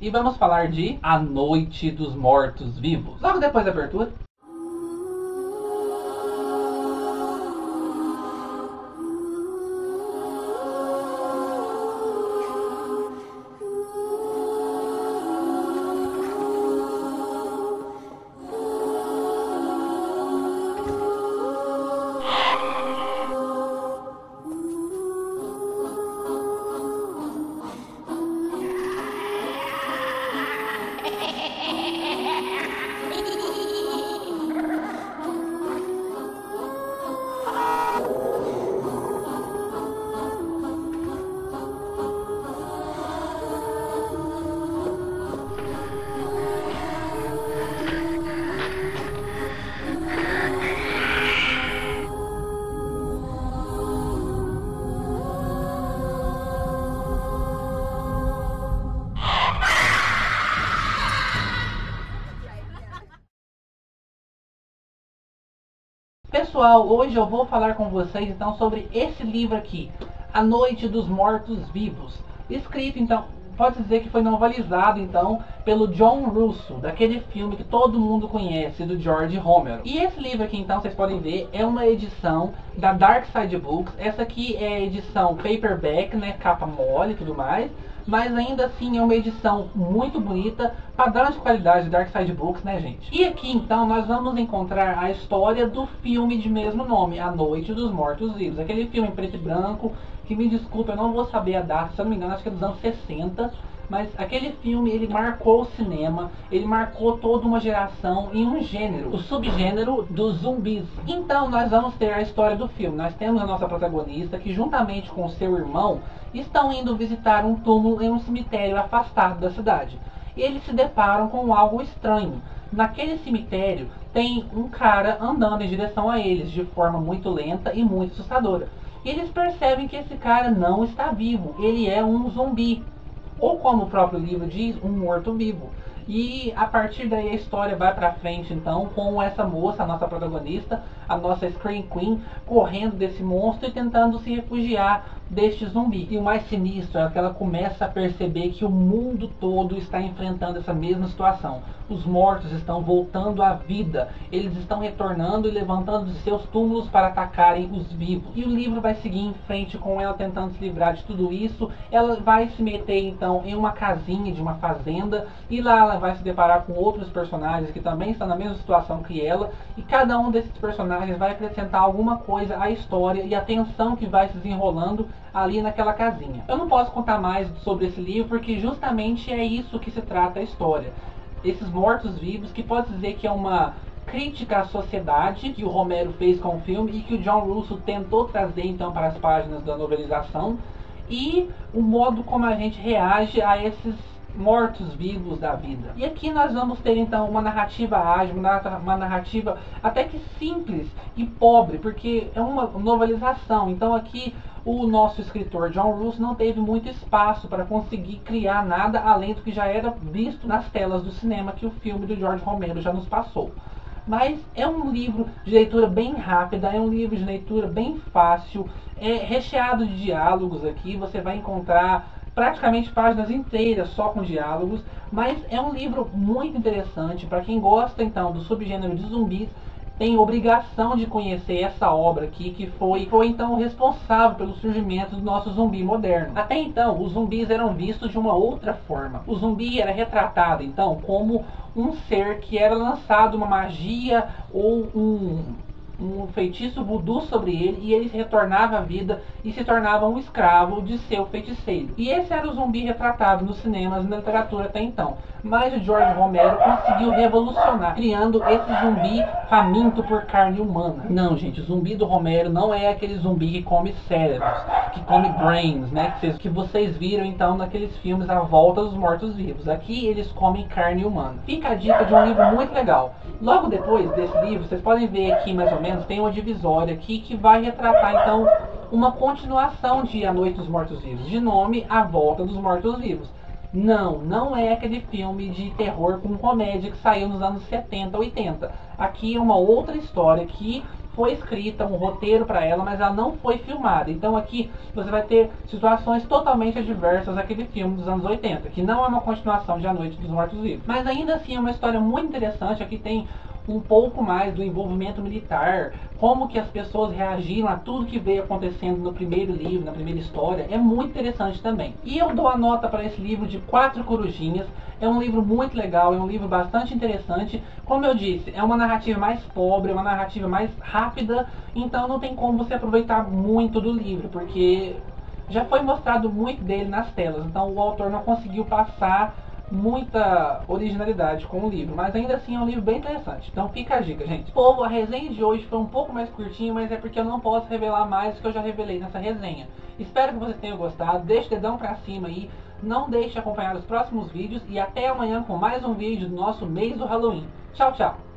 E vamos falar de A Noite dos Mortos-Vivos, logo depois da abertura. Pessoal, hoje eu vou falar com vocês então sobre esse livro aqui, A Noite dos Mortos-Vivos. Escrito então, pode dizer que foi novelizado então pelo John Russo, daquele filme que todo mundo conhece, do George Romero. E esse livro aqui então, vocês podem ver, é uma edição da Dark Side Books. Essa aqui é a edição paperback, né, capa mole e tudo mais. Mas ainda assim é uma edição muito bonita, padrão de qualidade de Dark Side Books, né, gente? E aqui então nós vamos encontrar a história do filme de mesmo nome, A Noite dos Mortos-Vivos. Aquele filme em preto e branco, que me desculpa, eu não vou saber a data, se eu não me engano, acho que é dos anos 60. Mas aquele filme, ele marcou o cinema, ele marcou toda uma geração em um gênero, o subgênero dos zumbis. Então nós vamos ter a história do filme. Nós temos a nossa protagonista que juntamente com seu irmão estão indo visitar um túmulo em um cemitério afastado da cidade. E eles se deparam com algo estranho. Naquele cemitério tem um cara andando em direção a eles de forma muito lenta e muito assustadora. E eles percebem que esse cara não está vivo, ele é um zumbi. Ou como o próprio livro diz, um morto-vivo. E a partir daí a história vai pra frente então com essa moça, a nossa protagonista, a nossa Scream Queen, correndo desse monstro e tentando se refugiar deste zumbi. E o mais sinistro é que ela começa a perceber que o mundo todo está enfrentando essa mesma situação. Os mortos estão voltando à vida, eles estão retornando e levantando de seus túmulos para atacarem os vivos. E o livro vai seguir em frente com ela tentando se livrar de tudo isso. Ela vai se meter então em uma casinha de uma fazenda e lá ela vai se deparar com outros personagens que também estão na mesma situação que ela, e cada um desses personagens vai acrescentar alguma coisa à história e à tensão que vai se desenrolando ali naquela casinha. Eu não posso contar mais sobre esse livro porque justamente é isso que se trata a história. Esses mortos-vivos, que pode dizer que é uma crítica à sociedade que o Romero fez com o filme e que o John Russo tentou trazer então para as páginas da novelização, e o modo como a gente reage a esses mortos-vivos da vida. E aqui nós vamos ter então uma narrativa ágil, uma narrativa até que simples e pobre, porque é uma novelização. Então aqui o nosso escritor John Russo não teve muito espaço para conseguir criar nada além do que já era visto nas telas do cinema que o filme do George Romero já nos passou. Mas é um livro de leitura bem rápida, é um livro de leitura bem fácil, é recheado de diálogos aqui, você vai encontrar praticamente páginas inteiras só com diálogos, mas é um livro muito interessante para quem gosta então do subgênero de zumbis. Tem obrigação de conhecer essa obra aqui, que foi então responsável pelo surgimento do nosso zumbi moderno. Até então, os zumbis eram vistos de uma outra forma. O zumbi era retratado então como um ser que era lançado uma magia ou um feitiço voodoo sobre ele, e ele retornava à vida e se tornava um escravo de seu feiticeiro. E esse era o zumbi retratado nos cinemas e na literatura até então. Mas o George Romero conseguiu revolucionar, criando esse zumbi faminto por carne humana. Não, gente, o zumbi do Romero não é aquele zumbi que come cérebros, que come brains, né? Que vocês viram então naqueles filmes A Volta dos Mortos-Vivos. Aqui eles comem carne humana. Fica a dica de um livro muito legal. Logo depois desse livro, vocês podem ver aqui mais ou menos, tem uma divisória aqui que vai retratar então uma continuação de A Noite dos Mortos-Vivos, de nome A Volta dos Mortos-Vivos. Não é aquele filme de terror com comédia que saiu nos anos 70, 80. Aqui é uma outra história que foi escrita um roteiro para ela, mas ela não foi filmada. Então aqui você vai ter situações totalmente adversas àquele filme dos anos 80, que não é uma continuação de A Noite dos Mortos-Vivos. Mas ainda assim é uma história muito interessante. Aqui tem um pouco mais do envolvimento militar, como que as pessoas reagiram a tudo que veio acontecendo no primeiro livro, na primeira história, é muito interessante também. E eu dou a nota para esse livro de 4 corujinhas. É um livro muito legal, é um livro bastante interessante. Como eu disse, é uma narrativa mais pobre, é uma narrativa mais rápida, então não tem como você aproveitar muito do livro, porque já foi mostrado muito dele nas telas, então o autor não conseguiu passar muita originalidade com o livro, mas ainda assim é um livro bem interessante. Então fica a dica, gente. Povo, a resenha de hoje foi um pouco mais curtinha, mas é porque eu não posso revelar mais do que eu já revelei nessa resenha. Espero que vocês tenham gostado, deixe o dedão pra cima aí, não deixe de acompanhar os próximos vídeos e até amanhã com mais um vídeo do nosso mês do Halloween. Tchau, tchau!